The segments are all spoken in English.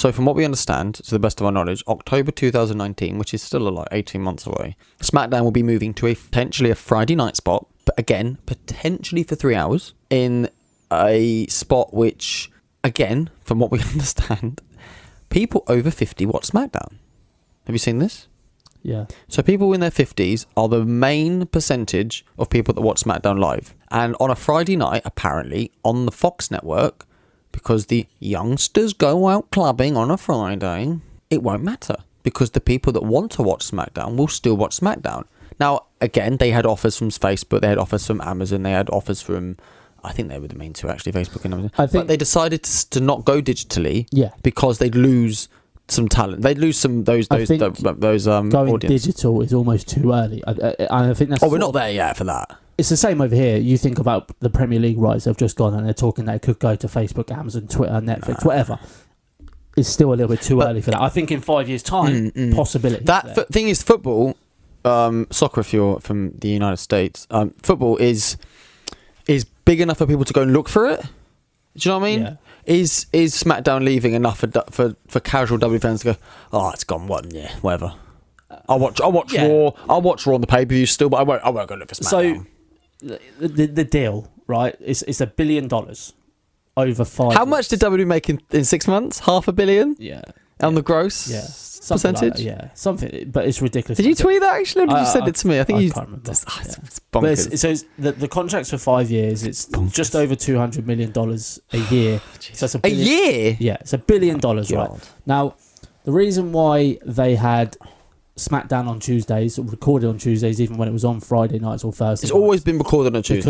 So from what we understand, to the best of our knowledge, October 2019, which is still like 18 months away, SmackDown will be moving to potentially a Friday night spot, but again, potentially for 3 hours, in a spot which, again, from what we understand, people over 50 watch SmackDown. Have you seen this? Yeah. So people in their 50s are the main percentage of people that watch SmackDown live. And on a Friday night, apparently, on the Fox network, because the youngsters go out clubbing on a Friday, it won't matter. Because the people that want to watch SmackDown will still watch SmackDown. Now, again, they had offers from Facebook, they had offers from Amazon, they had offers from... I think they were the main two, actually, Facebook and Amazon. But they decided to not go digitally because they'd lose some talent. They'd lose some those going audience. Digital is almost too early. I think that's... we're not there yet for that. It's the same over here. You think about the Premier League rights they've just gone and they're talking they could go to Facebook, Amazon, Twitter, Netflix, whatever. It's still a little bit too early for that. I think in 5 years' time, possibility. That thing is, football, soccer if you're from the United States, football is big enough for people to go and look for it. Do you know what I mean? Yeah. Is SmackDown leaving enough for casual W fans to go, oh, it's gone one, yeah, whatever. I'll watch Raw. I'll watch Raw on the pay-per-view still, but I won't go look for SmackDown. So the deal, right? It's $1 billion over 5 years. How much did WWE make in 6 months? $500 million? Yeah. On the gross? Yeah. Percentage? Like that, yeah. Something, but it's ridiculous. Did you tweet that actually, or did you send it to me? I think you... can't remember. It's bonkers. So the contract's for 5 years. It's just over $200 million a year. So it's a year? Yeah, it's $1 billion, right? Now, the reason why they had SmackDown on Tuesdays, or recorded on Tuesdays, even when it was on Friday nights or Thursday It's always been recorded on Tuesday.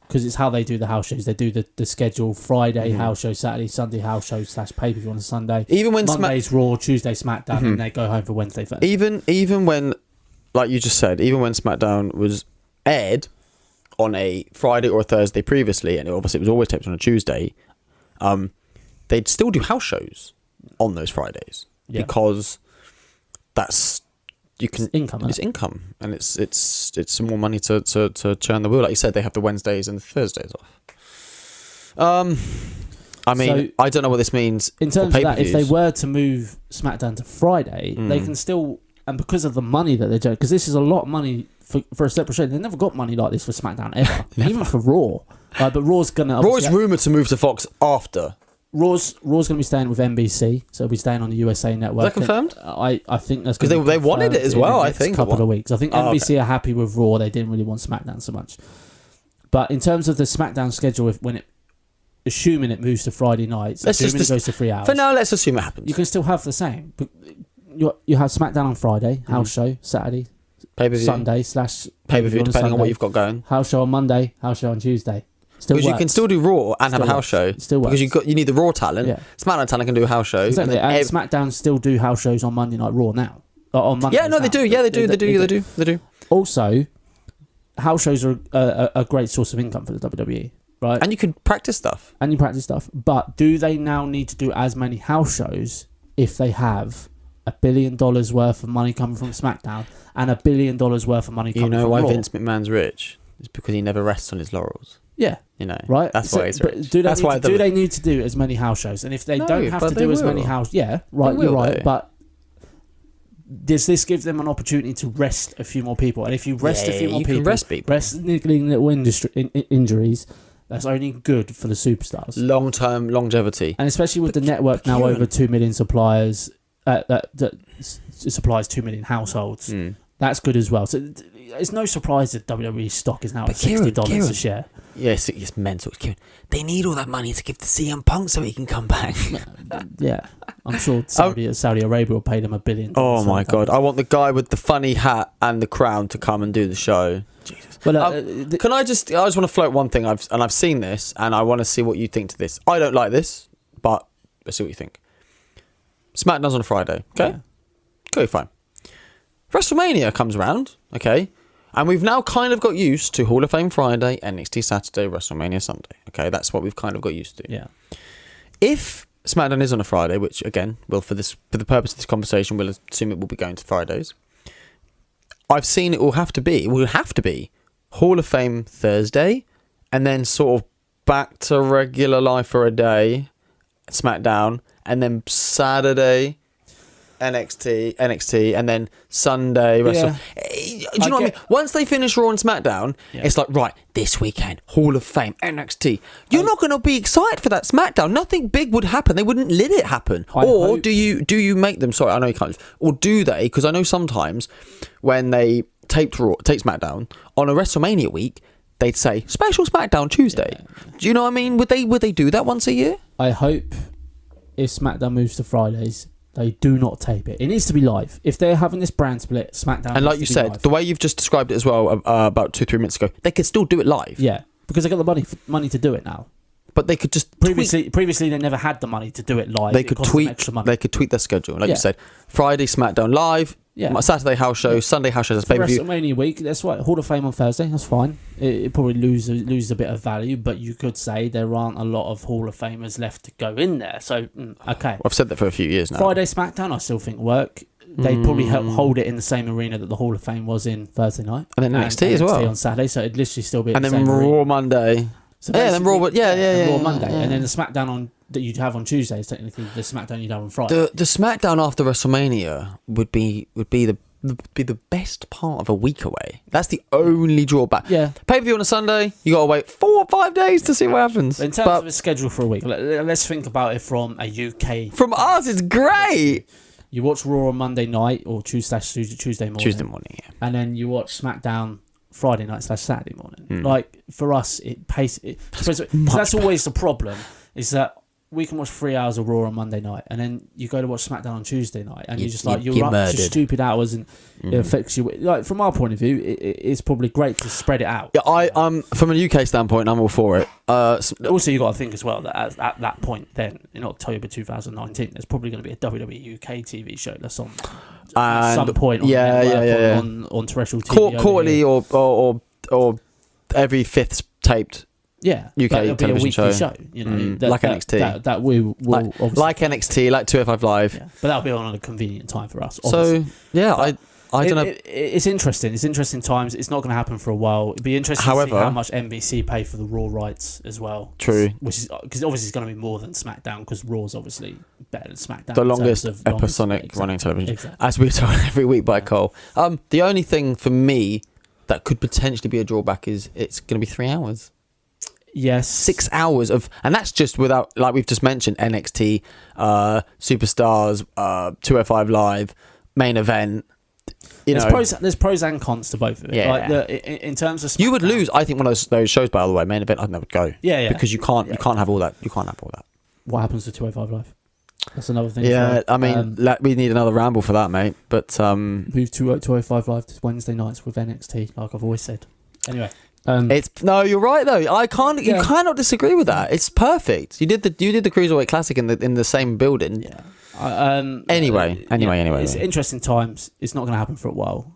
Because it's how they do the house shows. They do the schedule: Friday house show, Saturday, Sunday house show / pay-per-view on a Sunday. Even when Monday's Raw, Tuesday SmackDown, and they go home for Wednesday, Thursday. Even when, like you just said, even when SmackDown was aired on a Friday or a Thursday previously, and obviously it was always taped on a Tuesday, they'd still do house shows on those Fridays because that's it's income, and it's some more money to churn the wheel. Like you said, they have the Wednesdays and the Thursdays off. I mean, I don't know what this means in terms of that. If they were to move SmackDown to Friday, they can still, and because of the money that they're doing, because this is a lot of money for a separate show. They never got money like this for SmackDown ever, even for Raw. But Raw's is rumoured to move to Fox after. Raw's going to be staying with NBC, so it'll be staying on the USA Network. Is that confirmed? I think that's because they wanted it as well. I think a couple of weeks. I think NBC are happy with Raw. They didn't really want SmackDown so much. But in terms of the SmackDown schedule, assuming it moves to Friday nights, assuming it goes to 3 hours. For now, let's assume it happens. You can still have the same. You have SmackDown on Friday, house show Saturday, pay-per-view. Sunday / pay-per-view, depending on what you've got going. House show on Monday, house show on Tuesday. Because you can still do Raw and have a house show. Still works. Because you need the Raw talent. Yeah. SmackDown talent can do a house show. Exactly. And SmackDown still do house shows on Monday Night Raw now. On Monday. Yeah, no, they do. Yeah, they do. Also, house shows are a great source of income for the WWE, right? And you can practice stuff. But do they now need to do as many house shows if they have $1 billion worth of money coming from SmackDown and $1 billion worth of money coming from Raw? You know why Vince McMahon's rich? It's because he never rests on his laurels. Yeah. Right? That's why he's rich. Do they need to do as many house shows? And if they don't have to do as many house... Yeah, right, you're right. But does this give them an opportunity to rest a few more people? And if you rest a few more people... Rest niggling little injuries, that's only good for the superstars. Long-term longevity. And especially with the network now over 2 million suppliers... that supplies 2 million households. That's good as well. So it's no surprise that WWE stock is now at $60 a share. Yes, it's mental. Kieran, they need all that money to give to CM Punk so he can come back. Yeah, I'm sure Saudi Arabia will pay them $1 billion. Oh my God! I want the guy with the funny hat and the crown to come and do the show. Jesus. Well, can I just want to float one thing. I've seen this, and I want to see what you think to this. I don't like this, but let's see what you think. SmackDown's on a Friday. Okay, okay, fine. WrestleMania comes around. Okay. And we've now kind of got used to Hall of Fame Friday, NXT Saturday, WrestleMania Sunday. Okay, that's what we've kind of got used to. Yeah. If SmackDown is on a Friday, which again, for the purpose of this conversation, we'll assume it will be going to Fridays. I've seen it will have to be Hall of Fame Thursday, and then sort of back to regular life for a day, SmackDown, and then Saturday NXT, and then Sunday Wrestle. Do you know what I mean? Once they finish Raw and SmackDown, it's like, right, this weekend, Hall of Fame, NXT. You're not going to be excited for that SmackDown. Nothing big would happen. They wouldn't let it happen. Do you make them? Sorry, I know you can't. Or do they? Because I know sometimes when they tape SmackDown on a WrestleMania week, they'd say special SmackDown Tuesday. Do you know what I mean? Would they do that once a year? I hope if SmackDown moves to Fridays, they do not tape it. It needs to be live. If they're having this brand split, SmackDown. And like you said, the way you've just described it as well, about 2-3 minutes ago, they could still do it live. Yeah, because they got the money to do it now. But they could just previously they never had the money to do it live. They could tweak their schedule, like you said. Friday SmackDown live. Yeah. Saturday house show, Sunday house show as pay-per-view. WrestleMania week, that's right. Hall of Fame on Thursday, that's fine. It probably lose a bit of value, but you could say there aren't a lot of Hall of Famers left to go in there. So, okay. Well, I've said that for a few years now. Friday SmackDown, I still think work. They'd probably hold it in the same arena that the Hall of Fame was in Thursday night. And then NXT as well. on Saturday, so it'd literally still be and then Raw Monday. So then Raw, Raw Monday, and then the SmackDown that you'd have on Tuesday is technically the SmackDown you'd have on Friday. The SmackDown after WrestleMania would be the best part of a week away. That's the only drawback. Yeah. Pay-per-view on a Sunday, you gotta wait 4 or 5 days to see what happens. In terms of a schedule for a week, let's think about it from a UK. From us, it's great. You watch Raw on Monday night or Tuesday morning. Tuesday morning, yeah. And then you watch SmackDown Friday night / Saturday morning. Like for us, that's always the problem. Is that we can watch 3 hours of Raw on Monday night, and then you go to watch SmackDown on Tuesday night, and you're up to stupid hours, and it affects you. Like from our point of view, it's probably great to spread it out. Yeah, from a UK standpoint, I'm all for it. Also, you got to think as well that at that point, then in October 2019, there's probably going to be a WWE UK TV show that's on at some point. On terrestrial TV, quarterly or every fifth taped. Yeah, UK television show. You know, like NXT. That we will like NXT, like 205 Live. Yeah. But that'll be on a convenient time for us. Obviously. So yeah, I don't know. It's interesting. It's interesting times. It's not going to happen for a while. It'd be interesting to see how much NBC pay for the Raw rights as well. True. Which is because obviously it's going to be more than SmackDown because Raw's obviously better than SmackDown. The longest episodic running television, as we're told every week by Cole. The only thing for me that could potentially be a drawback is it's going to be 3 hours. Yes, 6 hours and that's just without, like we've just mentioned, NXT, Superstars, 205 Live, main event. There's pros and cons to both of it. Yeah. Like in terms of SmackDown, you would lose. I think one of those shows. By the way, main event, I'd never go. Yeah. Because you can't have all that. You can't have all that. What happens to 205 Live? That's another thing. Yeah, I mean, we need another ramble for that, mate. But move to 205 Live to Wednesday nights with NXT, like I've always said. Anyway. You're right though. You cannot disagree with that. It's perfect. You did the Cruiserweight Classic in the same building. Yeah. Anyway. It's interesting times. It's not going to happen for a while.